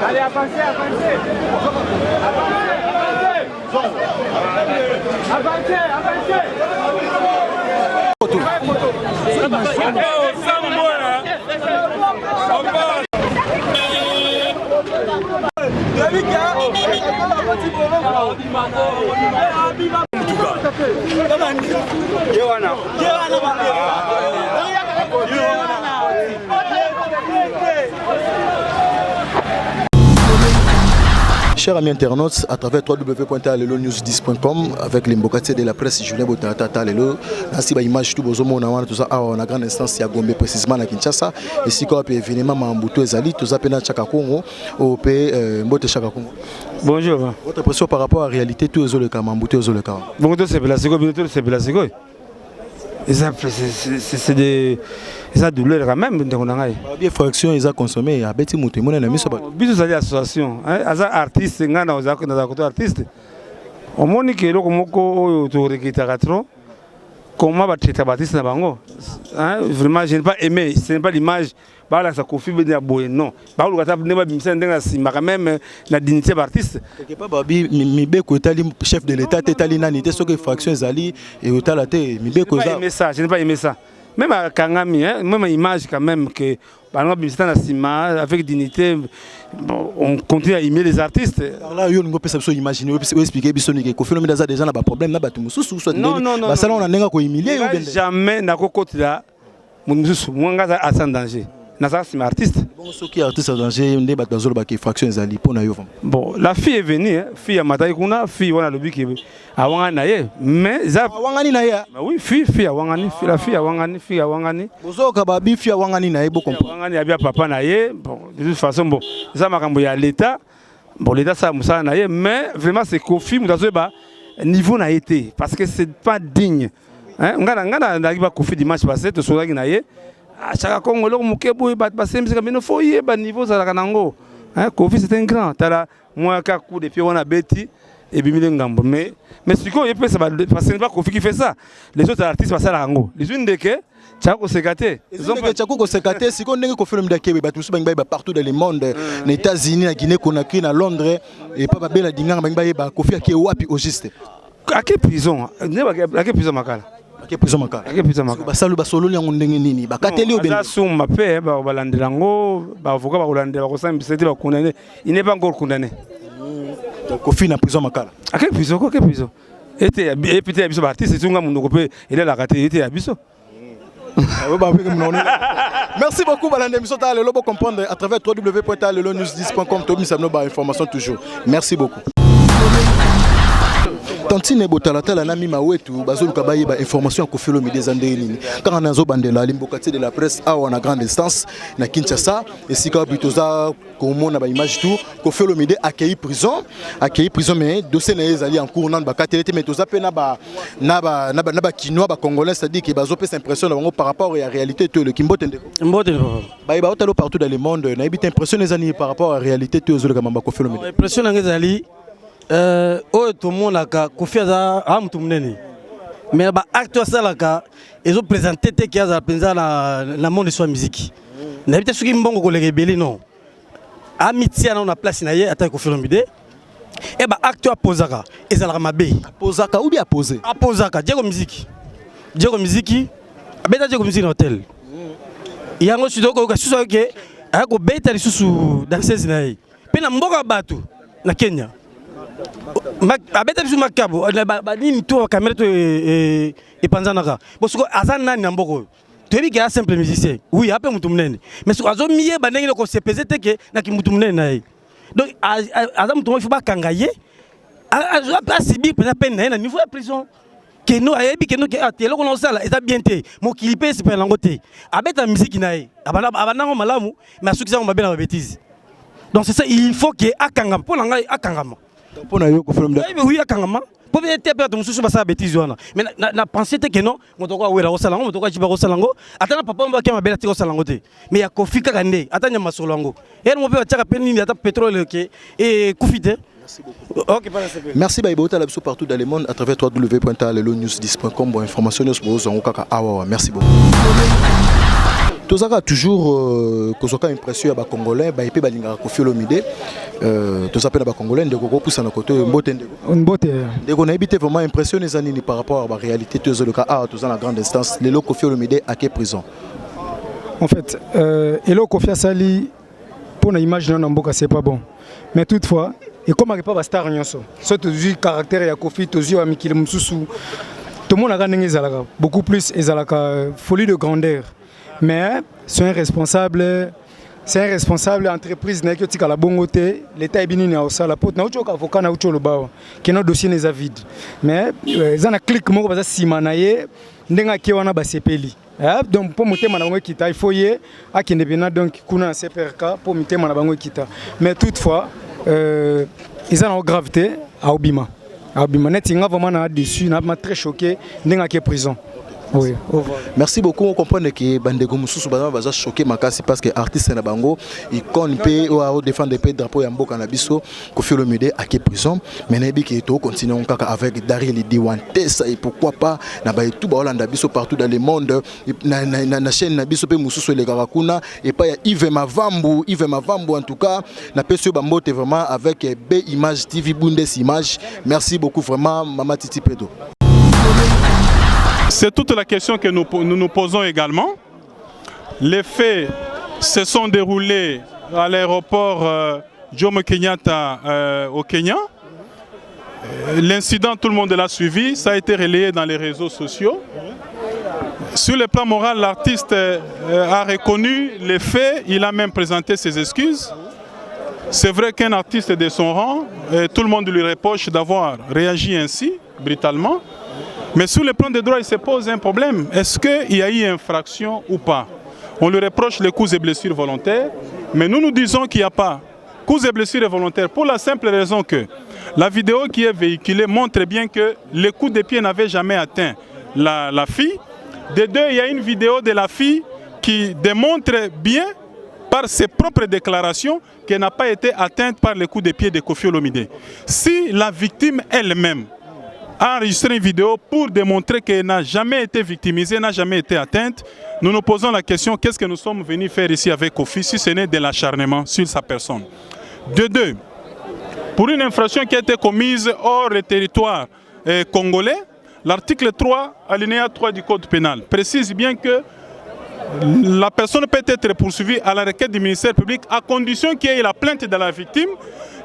Allez, avancez, avancez. Avancez, avancez. Chers amis internautes, à travers www.alelo-news10.com avec l'Imbokati de la presse Julien Botatata Lelo, ainsi bah image tout bozomo na wana tout ça on a grande instance à Gombe précisément à Kinshasa et si quoi peut événement Mambuto ezali tout ça pena Chaka Congo au pays Mbote Chaka Congo. Bonjour. Votre impression par rapport à la réalité tout le cas Mambuto le cas. Bon c'est Belasego, c'est Belasego. C'est des douleurs quand même. Bien fraction ils ont consommé à Betty Mouté mon ami ça. Biso ça association hein as artiste ngana oza ko na côté artiste. Au moni que loko moko to rekita trop. Comment va traiter artiste na bango? Hein vraiment je n'ai pas aimé, ce n'est pas l'image bala sa kofi benya boye non. Ba lu kata ne ba bimisa ndenga sima quand même la dignité d'artiste. Quelque part babi mibe ko tali chef de l'état tali nani te soki fraction ezali et otala te mibe ko ça. Je n'ai pas aimé ça. Même à Kangami, hein, même image quand même que par exemple avec dignité, on continue à aimer les artistes. Là, on peut imaginer, on peut expliquer que Kofi Olomide a déjà un problème là, non, jamais n'a côté là, mon en danger. C'est artiste. Bon, ceux qui artiste en danger, on débat dans la fraction zali pour na yo. Bon, la fille est venue, fille à Mataï Kuna, fille on a le but qui a Wangani mais ça Wangani naïe. Oui, fille à Wangani, la fille à Wangani, fille à Wangani. Bozo kababi fille à Wangani naïe beaucoup. Wangani a bien papa naïe. Bon, de toute façon bon, ça m'a cambié à l'état. Bon, l'état ça moussa naïe, mais vraiment c'est Kofi mutazo ba niveau n'a été parce que c'est pas digne. Hein, on a n'arrive Kofi dimanche passé, te sourire naïe. À chaque Congo, on m'a bat passer, mais il faut y aller niveau ça la nango. Hein, Kofi c'est un grand. T'as moi qu'à coup de pied on a Betty et Bimilengambo. Mais ce qu'on y peut ça va parce que c'est pas Kofi qui fait ça. Les autres artistes passent à la nango. Les unes de que Tchako Sekate. Ils ont fait Tchako Sekate. Si on n'est qu'au film de Kébé, bah tout ça bang partout dans le monde, les États-Unis, la Guinée, Conakry, à Londres et pas Babel, Dingang bang bah Kofi a qui est wapi au juste. À quelle prison? À quelle prison makala? À quelle prison makala? À quelle prison makala? Bah salut bah solo li on ndenge nini? Bah kateli au ben. Ça soum ma paix bah balandelango bah avocat bah balandela bah ça c'était bah condamné. Il n'est pas encore condamné. Donc Kofi na prison makala. À quelle prison? Quelle prison? Était peut-être abisso artiste c'est un monde coupé il est la raté était abisso. Merci beaucoup Balande Misota le lobo comprendre à travers www.alelo-news10.com to misabno ba information toujours. Merci beaucoup. Tantine botalata la nami mawetu bazolu kabaye ba information ko Kofi Olomide zandeni quand nazo bandela l'Imbokati de la presse a en grande instance na Kinshasa et sika bitoza ko mona ba image tout Kofi Olomide accueilli prison mais dossier na ezali en cours nan ba katelete mais toza pe na ba kinois ba congolais c'est-à-dire que bazo pe impression par rapport à la réalité tout le kimbote mbote ba otalo partout dans le monde na ibita impression ezani par rapport à la réalité tout ezolo kama ba Kofi Olomide impression ngezali tout le monde a confié à tout le monde. Mais les acteurs ils ont présenté qui a dans monde de la musique. Nous avons dit que nous avons rebellé non. Amitié on a place na yé attaque Kofi Olomide. Et les acteurs posaka ils ont ramabé. Posaka ou bien posé. Posaka Diego musique. Diego musique. Abeta Diego musique dans hôtel. yango sidoko ka susu ke ako beta lisusu danseuse na ye pe na mboka bato na Kenya abeta lisusu makabo ba nini to camera to e panzanaka bosoko azan nani na mboko toyebi ke a simple musicien oui ape mutu munene mais soko azo miye ba ndenge ko se peser teke na ki mutu munene na ye donc aza mutu mo fiba kanga ye a subir peine na niveau de prison que nous ayebi que nous que atelo ko sala eza bien te mo kilipe se pelango te abeta musique na ye abanango malamu mais asuki za mabela ba bêtise donc c'est ça il faut que akangama pour ngai akangama pour na yo ko film oui akangama pour être perdre mususu ba sa bêtise wana mais na penser que non motoko wera ko salango motoko chiba ko salango atana papa mba ke mabela te ko salango te mais ya kofika kande atanya masolango et mo pe bataka penini ata pétrole ke et kufite. Okay, merci Baïbota Labso partout dans le monde à travers www.alelonews10.com pour information merci beaucoup. Tozaka toujours kozoka impression ba congolais ba epé balinga Koffi Olomide tozapela ba congolais ndeko ko poussa na côté mbote ndeko na habité vraiment impressionné zanini par rapport à la réalité tozoloka tozana grande instance lelo Koffi Olomide à quelle prison en fait elo Koffi Asali pour na image na mboka c'est pas bon mais toutefois et comme il n'y a pas de star, surtout le caractère de Koffi, tout le monde a beaucoup plus de folie de grandeur. Mais c'est un responsable entreprise qui a la bonne côté, l'État est bien là aussi, la porte n'a aucun avocat n'a aucun lobao, qui n'a dossier n'est vide. Mais ils ont un clic moi parce que si manaye, n'enga qui wana ba sepeli. Donc pour monter ma bango kita, il faut y a qui n'est bien donc kuna CPRK pour monter ma bango kita. Mais toutefois ils ont une gravité à Obima. Net, ils ont vraiment dessus, ils ont très choqué, ils ont été prison. Oui. Merci beaucoup. On comprend que Bandego Moussou va choquer Makasi parce que l'artiste na bango il compte ou défendre des drapeaux yambo canabiso Koffi Olomide à quelle prison mais nabi qui est continuons avec Daryl Diwantès ça et pourquoi pas na ba tout ba Hollande biso partout dans le monde na chaîne na biso pe Moussou les Garakuna et pas Yves Mavambu en tout cas na peso bambote vraiment avec B Image TV Bundes Image. Merci beaucoup vraiment Mama Titi Pedo. C'est toute la question que nous posons également. Les faits se sont déroulés à l'aéroport Jomo Kenyatta au Kenya. L'incident, tout le monde l'a suivi, ça a été relayé dans les réseaux sociaux. Sur le plan moral, l'artiste a reconnu les faits, il a même présenté ses excuses. C'est vrai qu'un artiste de son rang, tout le monde lui reproche d'avoir réagi ainsi, brutalement. Mais sur le plan des droits, il se pose un problème. Est-ce qu'il y a eu infraction ou pas? On lui reproche les coups et blessures volontaires, mais nous disons qu'il n'y a pas coups et blessures volontaires pour la simple raison que la vidéo qui est véhiculée montre bien que les coups de pied n'avaient jamais atteint la fille. De deux, il y a une vidéo de la fille qui démontre bien par ses propres déclarations qu'elle n'a pas été atteinte par les coups de pied de Koffi Olomide. Si la victime elle-même a enregistré une vidéo pour démontrer qu'elle n'a jamais été victimisée, n'a jamais été atteinte, nous nous posons la question, qu'est-ce que nous sommes venus faire ici avec Koffi si ce n'est de l'acharnement sur sa personne? De deux, pour une infraction qui a été commise hors du territoire congolais, l'article 3, alinéa 3 du Code pénal, précise bien que la personne peut être poursuivie à la requête du ministère public à condition qu'il y ait la plainte de la victime.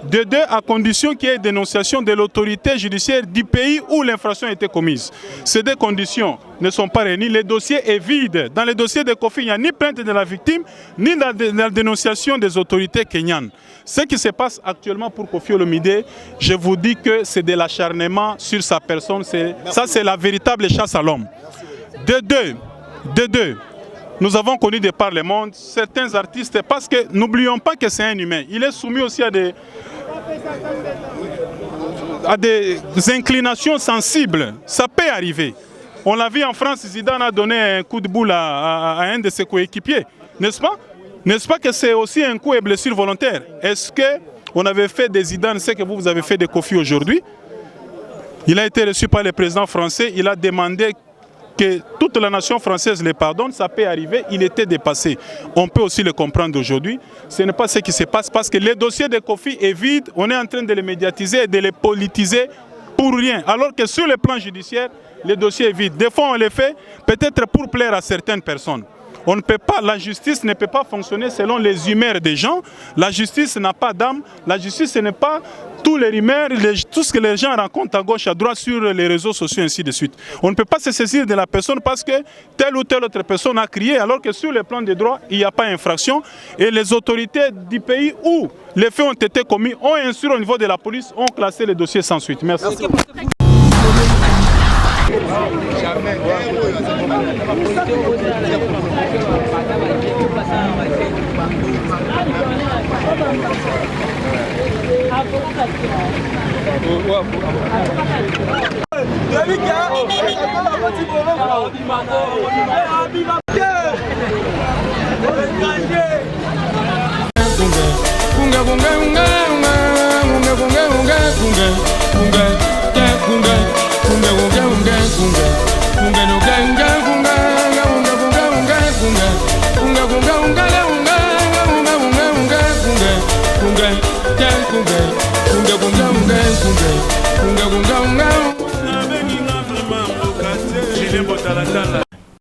De deux, à condition qu'il y ait dénonciation de l'autorité judiciaire du pays où l'infraction a été commise. Ces deux conditions ne sont pas réunies. Le dossier est vide. Dans le dossier de Koffi, il n'y a ni plainte de la victime, ni la dénonciation des autorités kenyanes. Ce qui se passe actuellement pour Koffi Olomide, je vous dis que c'est de l'acharnement sur sa personne. Ça, c'est la véritable chasse à l'homme. De deux, nous avons connu de par le monde certains artistes, parce que n'oublions pas que c'est un humain. Il est soumis aussi à des inclinations sensibles. Ça peut arriver. On l'a vu en France, Zidane a donné un coup de boule à un de ses coéquipiers. N'est-ce pas? N'est-ce pas que c'est aussi un coup et blessure volontaire? Est-ce qu'on avait fait des Zidane ce que vous avez fait de Koffi aujourd'hui? Il a été reçu par le président français, il a demandé que toute la nation française les pardonne, ça peut arriver, il était dépassé. On peut aussi le comprendre aujourd'hui. Ce n'est pas ce qui se passe parce que le dossier de Koffi est vide, on est en train de le médiatiser et de le politiser pour rien. Alors que sur le plan judiciaire, le dossier est vide. Des fois on le fait peut-être pour plaire à certaines personnes. On ne peut pas, la justice ne peut pas fonctionner selon les humeurs des gens. La justice n'a pas d'âme. La justice, ce n'est pas tous les rumeurs, tout ce que les gens racontent à gauche, à droite sur les réseaux sociaux, ainsi de suite. On ne peut pas se saisir de la personne parce que telle ou telle autre personne a crié, alors que sur le plan des droits, il n'y a pas infraction. Et les autorités du pays où les faits ont été commis ont instruit au niveau de la police, ont classé les dossiers sans suite. Merci. Kunga